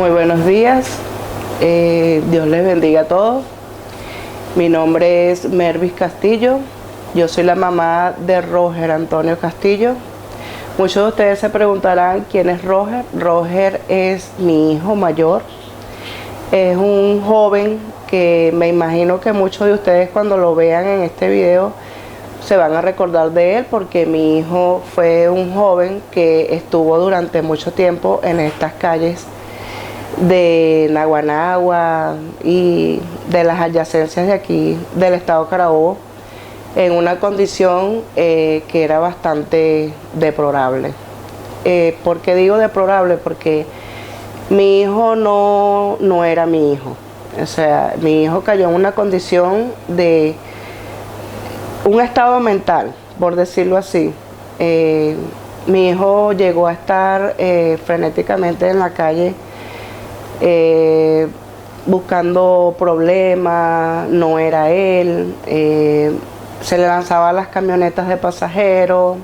Muy buenos días, Dios les bendiga a todos. Mi nombre es Mervis Castillo, yo soy la mamá de Roger Antonio Castillo. Muchos de ustedes se preguntarán quién es Roger. Roger es mi hijo mayor, es un joven que me imagino que muchos de ustedes cuando lo vean en este video se van a recordar de él, porque mi hijo fue un joven que estuvo durante mucho tiempo en estas calles de Naguanagua y de las adyacencias de aquí del estado Carabobo en una condición que era bastante deplorable. ¿Por qué digo deplorable? Porque mi hijo no era mi hijo. O sea, mi hijo cayó en una condición de un estado mental, por decirlo así. Mi hijo llegó a estar frenéticamente en la calle buscando problemas, no era él, se le lanzaba a las camionetas de pasajeros,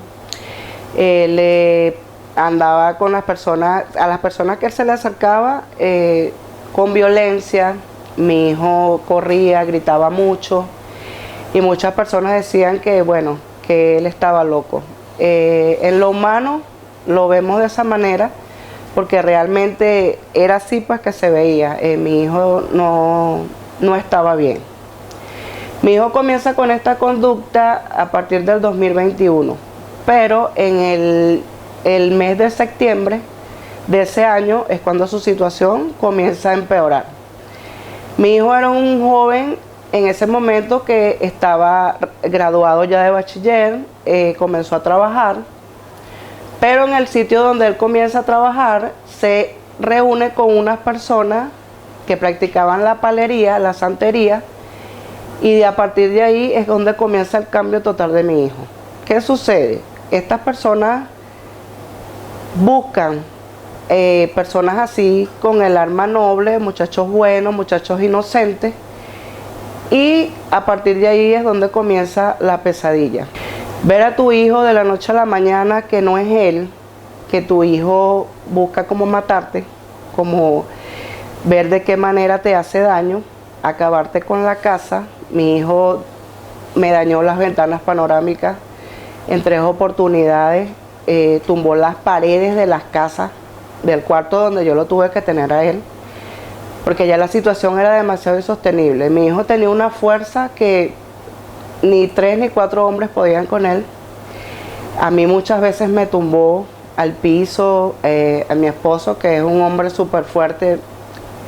le andaba con las personas, a las personas que él se le acercaba con violencia. Mi hijo corría, gritaba mucho y muchas personas decían que bueno, que él estaba loco. En lo humano lo vemos de esa manera, porque realmente era así pues que se veía. Mi hijo no estaba bien. Mi hijo comienza con esta conducta a partir del 2021, pero en el mes de septiembre de ese año es cuando su situación comienza a empeorar. Mi hijo era un joven en ese momento que estaba graduado ya de bachiller, comenzó a trabajar, pero en el sitio donde él comienza a trabajar se reúne con unas personas que practicaban la palería, la santería, y a partir de ahí es donde comienza el cambio total de mi hijo. ¿Qué sucede? Estas personas buscan personas así, con el alma noble, muchachos buenos, muchachos inocentes, y a partir de ahí es donde comienza la pesadilla. Ver a tu hijo de la noche a la mañana que no es él, que tu hijo busca como matarte, como ver de qué manera te hace daño, acabarte con la casa. Mi hijo me dañó las ventanas panorámicas en 3 oportunidades, tumbó las paredes de las casas, del cuarto donde yo lo tuve que tener a él, porque ya la situación era demasiado insostenible. Mi hijo tenía una fuerza que ni 3 ni 4 hombres podían con él. A mí muchas veces me tumbó al piso, a mi esposo, que es un hombre súper fuerte.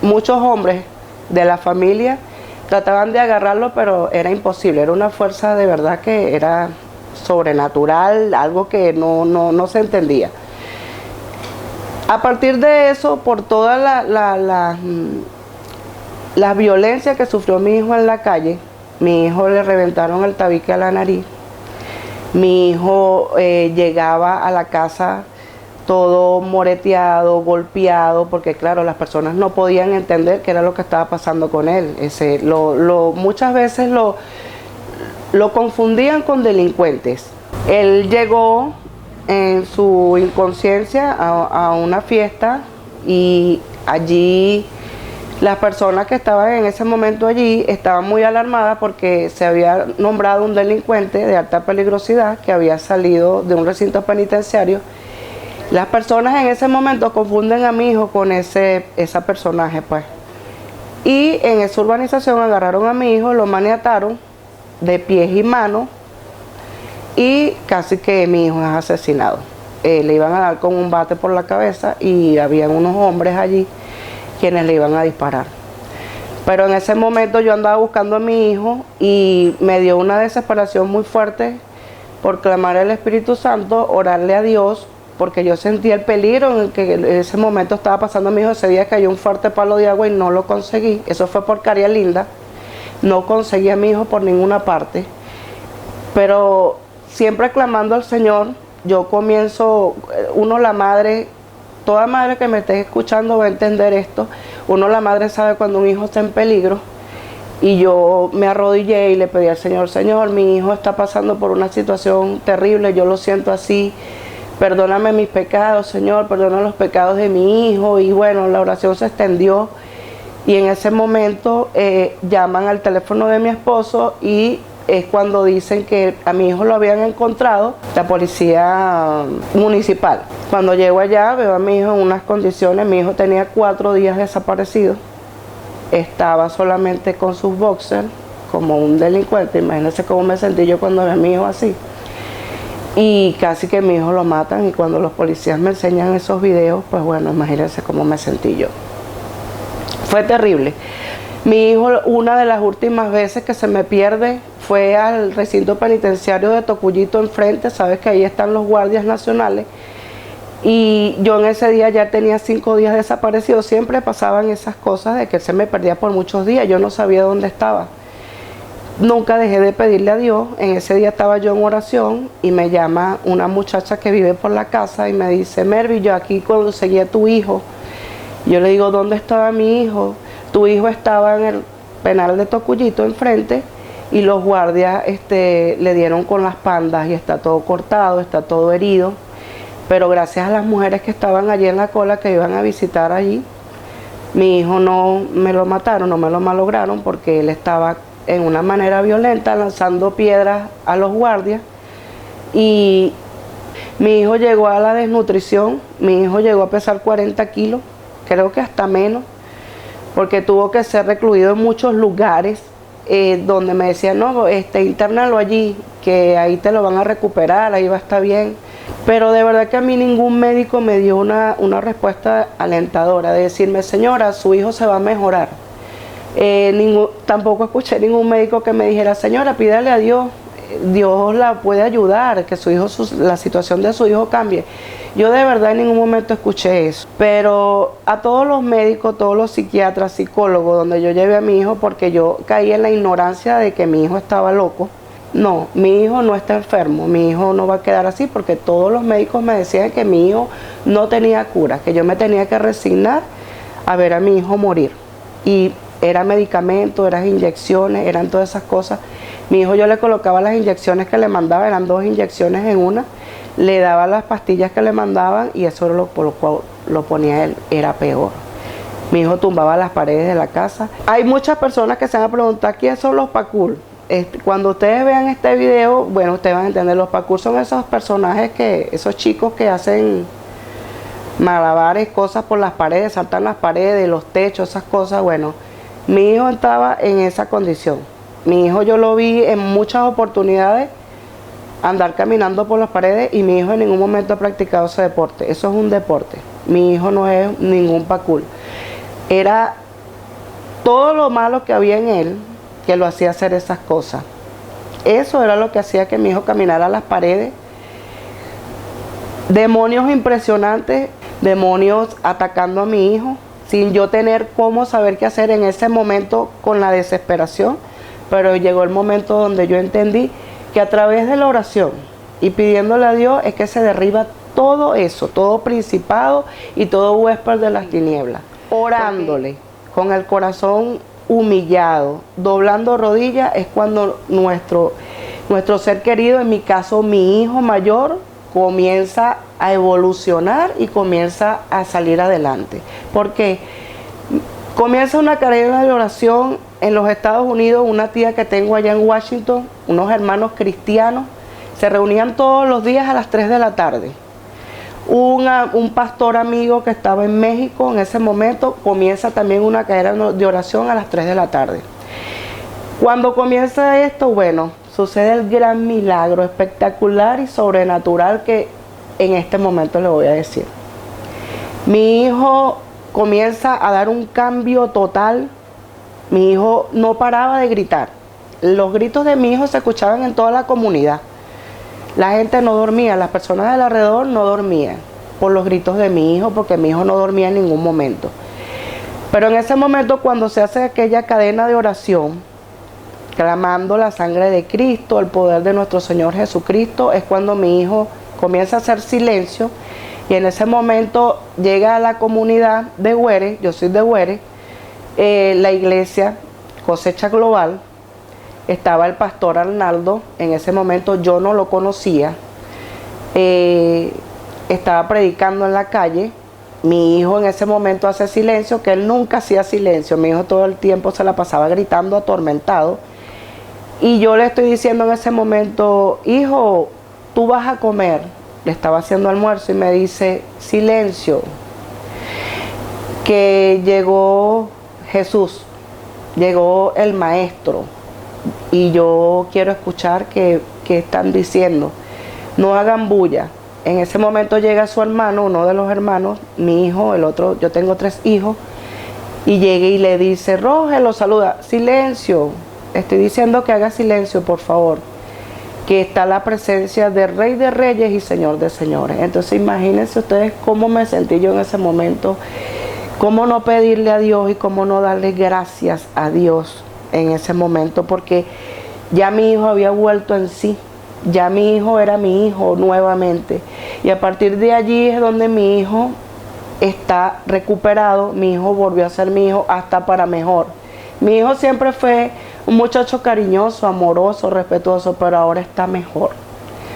Muchos hombres de la familia trataban de agarrarlo, pero era imposible. Era una fuerza de verdad que era sobrenatural, algo que no se entendía. A partir de eso, por toda la violencia que sufrió mi hijo en la calle, mi hijo le reventaron el tabique a la nariz. Mi hijo llegaba a la casa todo moreteado, golpeado, porque claro, las personas no podían entender qué era lo que estaba pasando con él. Muchas veces lo confundían con delincuentes. Él llegó en su inconsciencia a una fiesta, y allí las personas que estaban en ese momento allí estaban muy alarmadas porque se había nombrado un delincuente de alta peligrosidad que había salido de un recinto penitenciario. Las personas en ese momento confunden a mi hijo con ese personaje, pues. Y en esa urbanización agarraron a mi hijo, lo maniataron de pies y manos, y casi que mi hijo es asesinado. Le iban a dar con un bate por la cabeza y habían unos hombres allí quienes le iban a disparar. Pero en ese momento yo andaba buscando a mi hijo y me dio una desesperación muy fuerte por clamar al Espíritu Santo, orarle a Dios, porque yo sentía el peligro en el que en ese momento estaba pasando mi hijo. Ese día cayó un fuerte palo de agua y no lo conseguí. Eso fue por Caria Linda. No conseguí a mi hijo por ninguna parte. Pero siempre clamando al Señor, yo comienzo, la madre, toda madre que me esté escuchando va a entender esto. La madre sabe cuando un hijo está en peligro, y yo me arrodillé y le pedí al Señor: Señor, mi hijo está pasando por una situación terrible, yo lo siento así, perdóname mis pecados, Señor, perdona los pecados de mi hijo. Y bueno, la oración se extendió y en ese momento llaman al teléfono de mi esposo y es cuando dicen que a mi hijo lo habían encontrado la policía municipal. Cuando llego allá veo a mi hijo en unas condiciones. Mi hijo tenía 4 días desaparecido, estaba solamente con sus boxers como un delincuente. Imagínense cómo me sentí yo cuando vi a mi hijo así. Y casi que mi hijo lo matan, y cuando los policías me enseñan esos videos, pues bueno, imagínense cómo me sentí yo. Fue terrible. Mi hijo, una de las últimas veces que se me pierde fue al recinto penitenciario de Tocuyito enfrente. Sabes que ahí están los guardias nacionales. Y yo en ese día ya tenía 5 días desaparecido. Siempre pasaban esas cosas de que él se me perdía por muchos días. Yo no sabía dónde estaba. Nunca dejé de pedirle a Dios. En ese día estaba yo en oración y me llama una muchacha que vive por la casa y me dice: Mervi, yo aquí conseguí a tu hijo. Yo le digo: ¿dónde estaba mi hijo? Tu hijo estaba en el penal de Tocuyito enfrente y los guardias le dieron con las pandas y está todo cortado, está todo herido. Pero gracias a las mujeres que estaban allí en la cola, que iban a visitar allí, mi hijo no me lo mataron, no me lo malograron, porque él estaba en una manera violenta lanzando piedras a los guardias. Y mi hijo llegó a la desnutrición. Mi hijo llegó a pesar 40 kilos, creo que hasta menos, porque tuvo que ser recluido en muchos lugares donde me decían: no, internalo allí, que ahí te lo van a recuperar, ahí va a estar bien. Pero de verdad que a mí ningún médico me dio una respuesta alentadora de decirme: señora, su hijo se va a mejorar. Tampoco escuché ningún médico que me dijera: señora, pídale a Dios, Dios la puede ayudar, que su hijo, la situación de su hijo cambie. Yo de verdad en ningún momento escuché eso. Pero a todos los médicos, todos los psiquiatras, psicólogos, donde yo llevé a mi hijo, porque yo caí en la ignorancia de que mi hijo estaba loco. No, mi hijo no está enfermo, mi hijo no va a quedar así, porque todos los médicos me decían que mi hijo no tenía cura, que yo me tenía que resignar a ver a mi hijo morir. Y era medicamento, eran inyecciones, eran todas esas cosas. Mi hijo, yo le colocaba las inyecciones que le mandaba, eran 2 inyecciones en una, le daba las pastillas que le mandaban y eso era por lo cual lo ponía él, era peor. Mi hijo tumbaba las paredes de la casa. Hay muchas personas que se van a preguntar: ¿quiénes son los Pacul? Cuando ustedes vean este video, bueno, ustedes van a entender. Los Pacul son esos personajes, esos chicos que hacen malabares, cosas por las paredes, saltan las paredes, los techos, esas cosas. Bueno, mi hijo estaba en esa condición. Mi hijo, yo lo vi en muchas oportunidades andar caminando por las paredes, y mi hijo en ningún momento ha practicado ese deporte. Eso es un deporte. Mi hijo no es ningún Pacul. Era todo lo malo que había en él que lo hacía hacer esas cosas. Eso era lo que hacía que mi hijo caminara a las paredes. Demonios impresionantes, demonios atacando a mi hijo, sin yo tener cómo saber qué hacer en ese momento, con la desesperación. Pero llegó el momento donde yo entendí que a través de la oración y pidiéndole a Dios es que se derriba todo eso, todo principado y todo huésped de las tinieblas. Orándole, con el corazón humillado, doblando rodillas, es cuando nuestro ser querido, en mi caso mi hijo mayor, comienza a evolucionar y comienza a salir adelante. Porque comienza una carrera de oración en los Estados Unidos. Una tía que tengo allá en Washington, unos hermanos cristianos, se reunían todos los días a las 3 de la tarde. Un pastor amigo que estaba en México en ese momento comienza también una carrera de oración a las 3 de la tarde. Cuando comienza esto, bueno, sucede el gran milagro espectacular y sobrenatural que en este momento le voy a decir. Mi hijo comienza a dar un cambio total. Mi hijo no paraba de gritar. Los gritos de mi hijo se escuchaban en toda la comunidad. La gente no dormía, las personas del alrededor no dormían por los gritos de mi hijo, porque mi hijo no dormía en ningún momento. Pero en ese momento, cuando se hace aquella cadena de oración, clamando la sangre de Cristo, el poder de nuestro Señor Jesucristo, es cuando mi hijo comienza a hacer silencio. Y en ese momento llega a la comunidad de Güeres, yo soy de Güeres, la iglesia Cosecha Global. Estaba el pastor Arnaldo, en ese momento yo no lo conocía. estaba predicando en la calle. Mi hijo en ese momento hace silencio, que él nunca hacía silencio. Mi hijo todo el tiempo se la pasaba gritando, atormentado. Y yo le estoy diciendo en ese momento, hijo, tú vas a comer. Le estaba haciendo almuerzo y me dice, silencio. Que llegó Jesús, llegó el maestro. Y yo quiero escuchar qué están diciendo. No hagan bulla. En ese momento llega su hermano, uno de los hermanos, mi hijo, el otro, yo tengo 3 hijos, y llega y le dice, Roger, lo saluda, silencio, estoy diciendo que haga silencio, por favor, que está la presencia del Rey de Reyes y Señor de Señores. Entonces imagínense ustedes cómo me sentí yo en ese momento, cómo no pedirle a Dios y cómo no darle gracias a Dios en ese momento, porque ya mi hijo había vuelto en sí. Ya mi hijo era mi hijo nuevamente. Y a partir de allí es donde mi hijo está recuperado. Mi hijo volvió a ser mi hijo hasta para mejor. Mi hijo siempre fue un muchacho cariñoso, amoroso, respetuoso, pero ahora está mejor.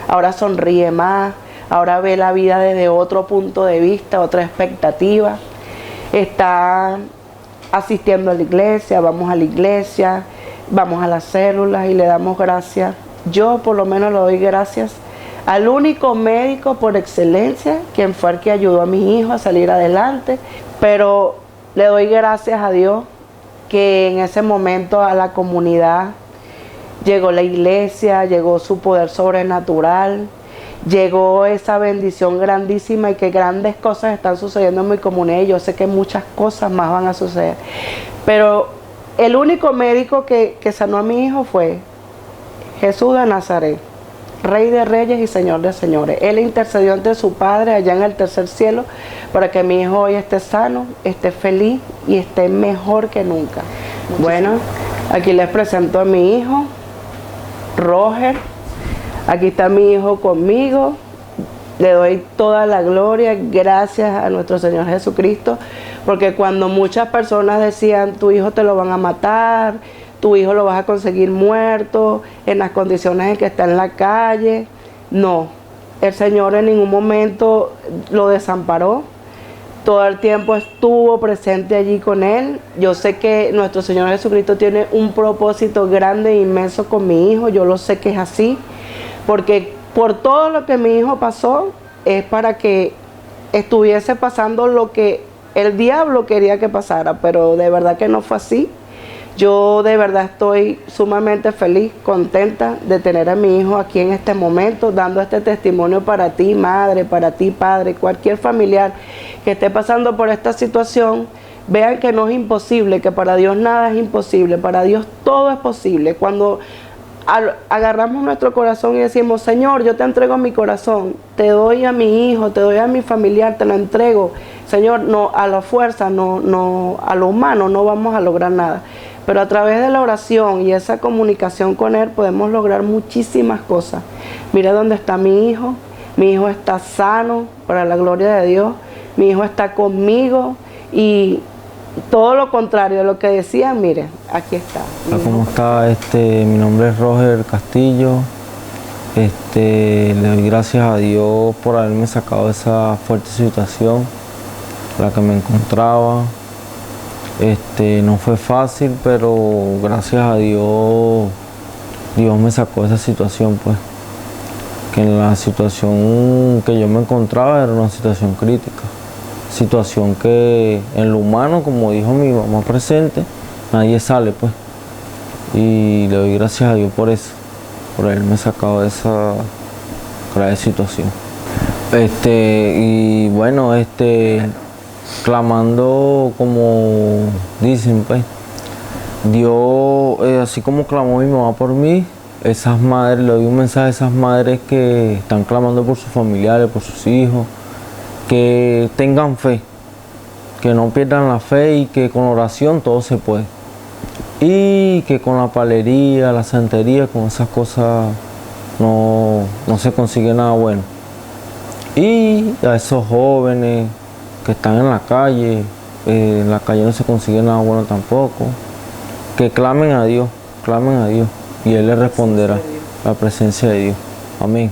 Ahora sonríe más, ahora ve la vida desde otro punto de vista, otra expectativa. Está asistiendo a la iglesia, vamos a la iglesia, vamos a las células y le damos gracias. Yo por lo menos le doy gracias al único médico por excelencia, quien fue el que ayudó a mi hijo a salir adelante, pero le doy gracias a Dios que en ese momento a la comunidad llegó la iglesia, llegó su poder sobrenatural, llegó esa bendición grandísima y que grandes cosas están sucediendo en mi comunidad y yo sé que muchas cosas más van a suceder. Pero el único médico que sanó a mi hijo fue Jesús de Nazaret, Rey de Reyes y Señor de Señores. Él intercedió ante su Padre allá en el tercer cielo para que mi hijo hoy esté sano, esté feliz y esté mejor que nunca. Bueno, aquí les presento a mi hijo, Roger. Aquí está mi hijo conmigo. Le doy toda la gloria, gracias a nuestro Señor Jesucristo, porque cuando muchas personas decían, tu hijo te lo van a matar, tu hijo lo vas a conseguir muerto, en las condiciones en que está en la calle. No, el Señor en ningún momento lo desamparó. Todo el tiempo estuvo presente allí con él. Yo sé que nuestro Señor Jesucristo tiene un propósito grande e inmenso con mi hijo. Yo lo sé que es así, porque por todo lo que mi hijo pasó, es para que estuviese pasando lo que el diablo quería que pasara, pero de verdad que no fue así. Yo de verdad estoy sumamente feliz, contenta de tener a mi hijo aquí en este momento, dando este testimonio para ti, madre, para ti, padre, cualquier familiar que esté pasando por esta situación. Vean que no es imposible, que para Dios nada es imposible, para Dios todo es posible. Cuando agarramos nuestro corazón y decimos, Señor, yo te entrego mi corazón, te doy a mi hijo, te doy a mi familiar, te lo entrego. Señor, no a la fuerza, no a lo humano no vamos a lograr nada. Pero a través de la oración y esa comunicación con Él podemos lograr muchísimas cosas. Mira dónde está mi hijo está sano, para la gloria de Dios. Mi hijo está conmigo y todo lo contrario de lo que decían, miren, aquí está. Hola, ¿cómo está? Mi nombre es Roger Castillo. Le doy gracias a Dios por haberme sacado de esa fuerte situación en la que me encontraba. No fue fácil, pero gracias a Dios, Dios me sacó de esa situación, pues. Que en la situación que yo me encontraba era una situación crítica. Situación que en lo humano, como dijo mi mamá presente, nadie sale, pues. Y le doy gracias a Dios por eso, por haberme sacado de esa grave situación. Y bueno, clamando, como dicen, pues, Dios, así como clamó mi mamá por mí, esas madres, le doy un mensaje a esas madres que están clamando por sus familiares, por sus hijos, que tengan fe, que no pierdan la fe y que con oración todo se puede. Y que con la palería, la santería, con esas cosas no se consigue nada bueno. Y a esos jóvenes que están en la calle no se consigue nada bueno tampoco, que clamen a Dios, y Él les responderá, la presencia de Dios. Amén.